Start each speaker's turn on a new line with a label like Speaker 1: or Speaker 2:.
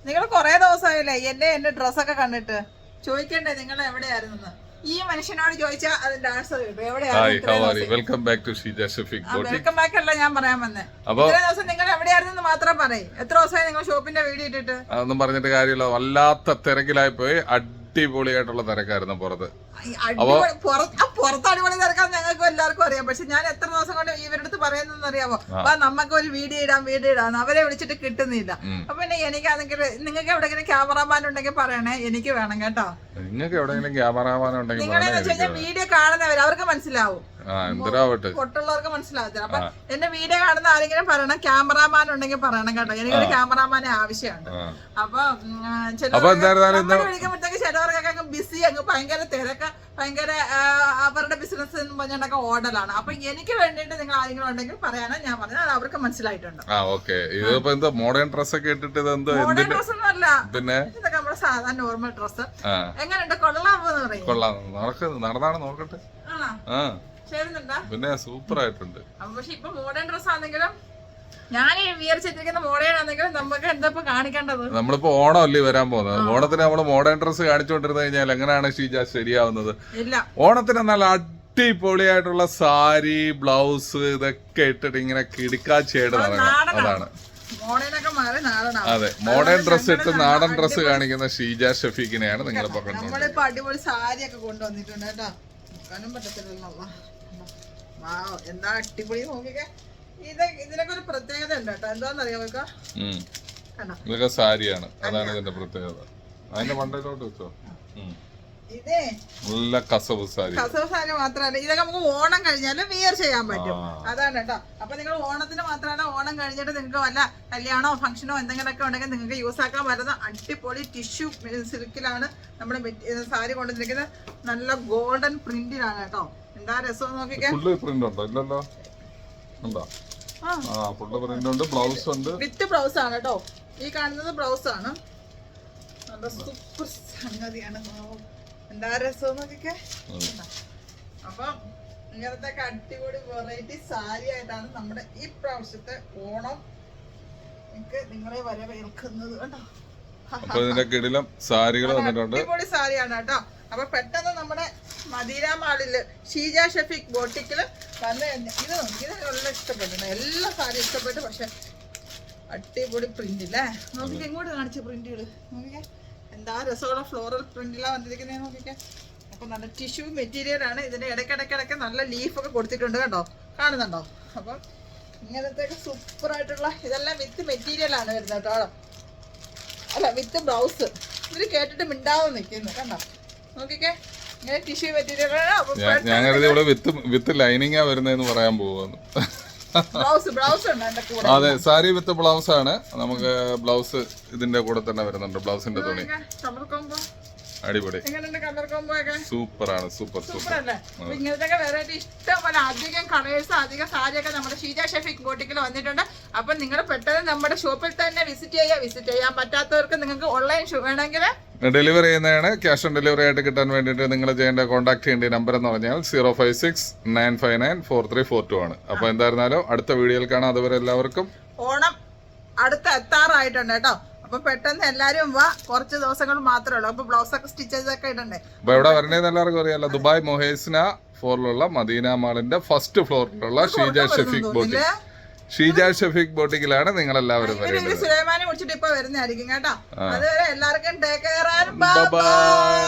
Speaker 1: നിങ്ങൾ കൊറേ ദിവസമായില്ലേ എന്റെ ഡ്രസ്സൊക്കെ കണ്ടിട്ട് ചോദിക്കണ്ടേ നിങ്ങൾ എവിടെയായിരുന്നു? ഈ മനുഷ്യനോട് ചോദിച്ചാൽ അതിന്റെ ആൻസർ കിട്ടും. എവിടെയായിരുന്നു?
Speaker 2: Welcome back to Sheeja Shefeeq boutique.
Speaker 1: Welcome back അല്ല ഞാൻ പറയാൻ വന്നേ. ഇത്ര ദിവസം നിങ്ങൾ എവിടെയായിരുന്നു മാത്രം പറയും. എത്ര ദിവസമായി നിങ്ങൾ ഷോപ്പിന്റെ വീഡിയോ ഇട്ടിട്ട്?
Speaker 2: അതൊന്നും പറഞ്ഞിട്ട് കാര്യമില്ല. വല്ലാത്ത തിരക്കിലായി പോയി. അടിപൊളിയായിട്ടുള്ള തിരക്കായിരുന്നു പുറത്ത്.
Speaker 1: പുറത്ത് അടിപൊളി തിരക്കാൻ ഞങ്ങൾക്ക് എല്ലാവർക്കും അറിയാം. പക്ഷെ ഞാൻ എത്ര ദിവസം കൊണ്ട് ഇവരുടെ അടുത്ത് പറയുന്നതെന്ന് അറിയാമോ? അപ്പൊ നമുക്ക് ഒരു വീഡിയോ ഇടാം അവരെ വിളിച്ചിട്ട് കിട്ടുന്നില്ല. അപ്പൊ പിന്നെ എനിക്കാണെങ്കിൽ നിങ്ങൾക്ക് എവിടെയെങ്കിലും ക്യാമറാമാൻ ഉണ്ടെങ്കിൽ പറയണേ, എനിക്ക് വേണം കേട്ടോ.
Speaker 2: നിങ്ങൾക്ക് എവിടെയെങ്കിലും ക്യാമറാമാൻ ഉണ്ടെങ്കിൽ
Speaker 1: നിങ്ങളെന്ന് വെച്ച് കഴിഞ്ഞാൽ വീഡിയോ കാണുന്നവർ അവർക്ക് മനസ്സിലാവും, പൊട്ടുള്ളവർക്ക് മനസ്സിലാവത്തില്ല. അപ്പൊ എന്റെ വീഡിയോ കാണുന്ന ആരെങ്കിലും പറയണം, ക്യാമറാമാൻ ഉണ്ടെങ്കിൽ പറയണം കേട്ടോ. എനിക്കൊരു ക്യാമറാമാനെ ആവശ്യമുണ്ട്. അപ്പൊ വിളിക്കുമ്പോഴത്തേക്ക് ചിലവർക്കൊക്കെ ബിസി, അങ്ങ് ഭയങ്കര തിരക്ക്, ഭയങ്കര അവരുടെ ബിസിനസ് എന്ന് പറഞ്ഞിട്ടൊക്കെ ഓർഡറാണ്. അപ്പൊ എനിക്ക് വേണ്ടിയിട്ട് നിങ്ങൾ ആരെങ്കിലും ഉണ്ടെങ്കിൽ പറയാനാ ഞാൻ പറഞ്ഞത്. അത് അവർക്ക് മനസ്സിലായിട്ടുണ്ട്.
Speaker 2: മോഡേൺ ഡ്രസ് ഒക്കെ ഇട്ടിട്ട്
Speaker 1: മോഡേൺ ഡ്രസ് ഒന്നുമല്ല, പിന്നെ ഇതൊക്കെ നമ്മുടെ സാധാരണ നോർമൽ ഡ്രസ്. എങ്ങനെയുണ്ട്? കൊള്ളാമെന്ന് പറയും.
Speaker 2: നടന്നാണ് നോക്കട്ടെ.
Speaker 1: ചേരുന്നുണ്ടോ?
Speaker 2: പിന്നെ സൂപ്പർ ആയിട്ടുണ്ട്.
Speaker 1: പക്ഷെ ഇപ്പൊ മോഡേൺ ഡ്രസ് ആണെങ്കിലും ഞാൻ വിചാരിച്ചിരിക്കുന്ന മോഡേൺ ആണെങ്കിലും നമുക്ക് എന്താ കാണിക്കേണ്ടത്?
Speaker 2: നമ്മളിപ്പോ ഓണം അല്ലേ വരാൻ പോകുന്നത്. ഓണത്തിന് നമ്മള് മോഡേൺ ഡ്രസ് കാണിച്ചുകൊണ്ടിരുന്നു കഴിഞ്ഞാൽ എങ്ങനെയാണ് ഷീജ ശരിയാവുന്നത്? ഓണത്തിന് നല്ല അടിപൊളിയായിട്ടുള്ള സാരി, ബ്ലൗസ് ഇതൊക്കെ ഇട്ടിട്ട് ഇങ്ങനെ കിടുക്കാച്ചേട് നടക്കണം. അതാണ് അതെ, മോഡേൺ ഡ്രസ് ഇട്ട് നാടൻ ഡ്രസ് കാണിക്കുന്ന ഷീജ ഷെഫീഖിനെയാണ് നിങ്ങളിപ്പോ കണ്ടത്.
Speaker 1: നമ്മളിപ്പോ അടിപൊളി സാരി ഒക്കെ കൊണ്ടുവന്നിട്ടുണ്ട് കേട്ടോ. കാണാൻ പറ്റത്തില്ലല്ലോ. എന്താ അടിപൊളി നോക്കിക്കേ. ഇതിനൊക്കെ ഒരു പ്രത്യേകത ഉണ്ട് കേട്ടോ. എന്താന്നറിയാമോ?
Speaker 2: ഇതൊക്കെ സാരിയാണ്, അതാണ് ഇതിന്റെ പ്രത്യേകത. അതിന്റെ മണ്ടയിലോട്ട് വെച്ചോ.
Speaker 1: ഇതേ
Speaker 2: നല്ല കസവ് സാരി
Speaker 1: മാത്രമല്ല, ഇതൊക്കെ നമുക്ക് ഓണം കഴിഞ്ഞാലും വിയർ ചെയ്യാൻ പറ്റും. അതാണ് കേട്ടോ. അപ്പൊ നിങ്ങൾ ഓണത്തിന് മാത്രമല്ല, ഓണം കഴിഞ്ഞിട്ട് നിങ്ങൾക്ക് വല്ല കല്യാണോ ഫംഗ്ഷനോ എന്തെങ്കിലുമൊക്കെ ഉണ്ടെങ്കിൽ നിങ്ങൾക്ക് യൂസ് ആക്കാൻ പറ്റുന്ന അടിപൊളി ടിഷ്യൂ സിൽക്കിലാണ് നമ്മുടെ സാരി കൊണ്ടുവന്നിരിക്കുന്നത്. നല്ല ഗോൾഡൻ പ്രിന്റിലാണ് കേട്ടോ. എന്താ രസം നോക്കിക്കേ. വിത്ത് ബ്ലൗസ് ആണ് കേട്ടോ. ഈ കാണുന്നത് ബ്ലൗസ് ആണ്. നല്ല സൂപ്പർ സംഗതിയാണ്. എന്താ രസം നോക്കിക്കേ. അപ്പൊ ഇങ്ങനത്തെ അടിപൊളി വെറൈറ്റി സാരി ആയിട്ടാണ് നമ്മുടെ ഈ പ്രാവശ്യത്തെ ഓണം നിങ്ങളെ വരവേൽക്കുന്നത് കേട്ടോ. അടിപൊളി സാരിയാണ് കേട്ടോ. അപ്പൊ പെട്ടെന്ന് നമ്മുടെ മദീന മാളില് ഷീജ ഷെഫീഖ് ബോട്ടിക്കില് വന്ന് ഇത് നല്ല ഇഷ്ടപ്പെട്ടു. എല്ലാ സാരി ഇഷ്ടപ്പെട്ടു. പക്ഷെ അടിപൊളി പ്രിന്റില്ലേ. നോക്കിക്കേ, ഇങ്ങോട്ട് കാണിച്ച പ്രിന്റുകള് നോക്കിക്കേ. എന്താ രസമുള്ള ഫ്ലോറൽ പ്രിന്റിലാ വന്നിരിക്കുന്നത് നോക്കിക്കേ. അപ്പൊ നല്ല ടിഷ്യൂ മെറ്റീരിയൽ ആണ്. ഇതിന്റെ ഇടയ്ക്കിടയ്ക്കിടയ്ക്ക് നല്ല ലീഫൊക്കെ കൊടുത്തിട്ടുണ്ട് കേട്ടോ. കാണുന്നുണ്ടോ? അപ്പം ഇങ്ങനത്തെ സൂപ്പർ ആയിട്ടുള്ള ഇതെല്ലാം വിത്ത് മെറ്റീരിയൽ ആണ് വരുന്നത് കേട്ടോ. അല്ല, വിത്ത് ബ്ലൗസ്. ഇതിൽ കേട്ടിട്ട് മിണ്ടാവും നിൽക്കുന്നു കണ്ടോ. നോക്കിക്കേ, ഇങ്ങനെ ടിഷ്യൂ മെറ്റീരിയൽ
Speaker 2: വിത്ത് ലൈനിങ്ങാ വരുന്നതെന്ന് പറയാൻ പോകുന്നു.
Speaker 1: ബ്ലൗസ് ഉണ്ട് എന്റെ കൂടെ.
Speaker 2: അതെ, സാരി വിത്ത് ബ്ലൗസ് ആണ്. നമുക്ക് ബ്ലൗസ് ഇതിന്റെ കൂടെ തന്നെ വരുന്നുണ്ട്. ബ്ലൗസിന്റെ തുണി അടിപൊളി. സൂപ്പർ ആണ്. സൂപ്പർ
Speaker 1: അല്ലേ? ഇങ്ങനത്തെ വെറൈറ്റി ഇഷ്ടംപോലെ അധികം കളേഴ്സ്, അധികം സാരിയൊക്കെ നമ്മുടെ ഷീജ ഷെഫീഖ് ബോട്ടിക്കിൽ വന്നിട്ടുണ്ട്. അപ്പൊ നിങ്ങൾ പെട്ടെന്ന് നമ്മുടെ ഷോപ്പിൽ തന്നെ വിസിറ്റ് ചെയ്യാൻ പറ്റാത്തവർക്ക് നിങ്ങൾക്ക് ഓൺലൈൻ വേണമെങ്കിൽ
Speaker 2: ഡെലിവറി ചെയ്യുന്നതാണ്. ക്യാഷ് ഓൺ ഡെലിവറി ആയിട്ട് കിട്ടാൻ വേണ്ടിയിട്ട് നിങ്ങൾ ചെയ്യേണ്ട കോൺടാക്ട് ചെയ്യേണ്ട നമ്പർ എന്ന് പറഞ്ഞാൽ 056-959-4342 ആണ്. അപ്പൊ എന്തായിരുന്നാലും അടുത്ത വീഡിയോയിൽ കാണാം. അതുവരെ എല്ലാവർക്കും
Speaker 1: ഓണം അടുത്ത് എത്താറായിട്ടുണ്ട് കേട്ടോ. അപ്പൊ പെട്ടെന്ന് എല്ലാരും വാ. കുറച്ച് ദിവസങ്ങൾ മാത്രമേ ഉള്ളൂ. അപ്പൊ ബ്ലൗസ് ഒക്കെ സ്റ്റിച്ചസ് ഒക്കെ ഇടണ്ടേ.
Speaker 2: അപ്പൊ എവിടെ വരണേന്ന് എല്ലാവർക്കും അറിയാലോ. ദുബായ് മൊഹേസ്ന 4 മദീന മാളിന്റെ ഫസ്റ്റ് ഫ്ലോറിലുള്ള ഷീജ ഷെഫീഖ് ബോട്ടിക്. ഷീജ ഷെഫീഖ് ബോട്ടിക്കിലാണ് നിങ്ങൾ എല്ലാവരും വരുന്നത്.
Speaker 1: സുലൈമാനെ വിളിച്ചിട്ട് ഇപ്പൊ വരുന്നതായിരിക്കും കേട്ടോ. അതുവരെ എല്ലാവർക്കും ടേക്ക് കെയർ. Bye bye.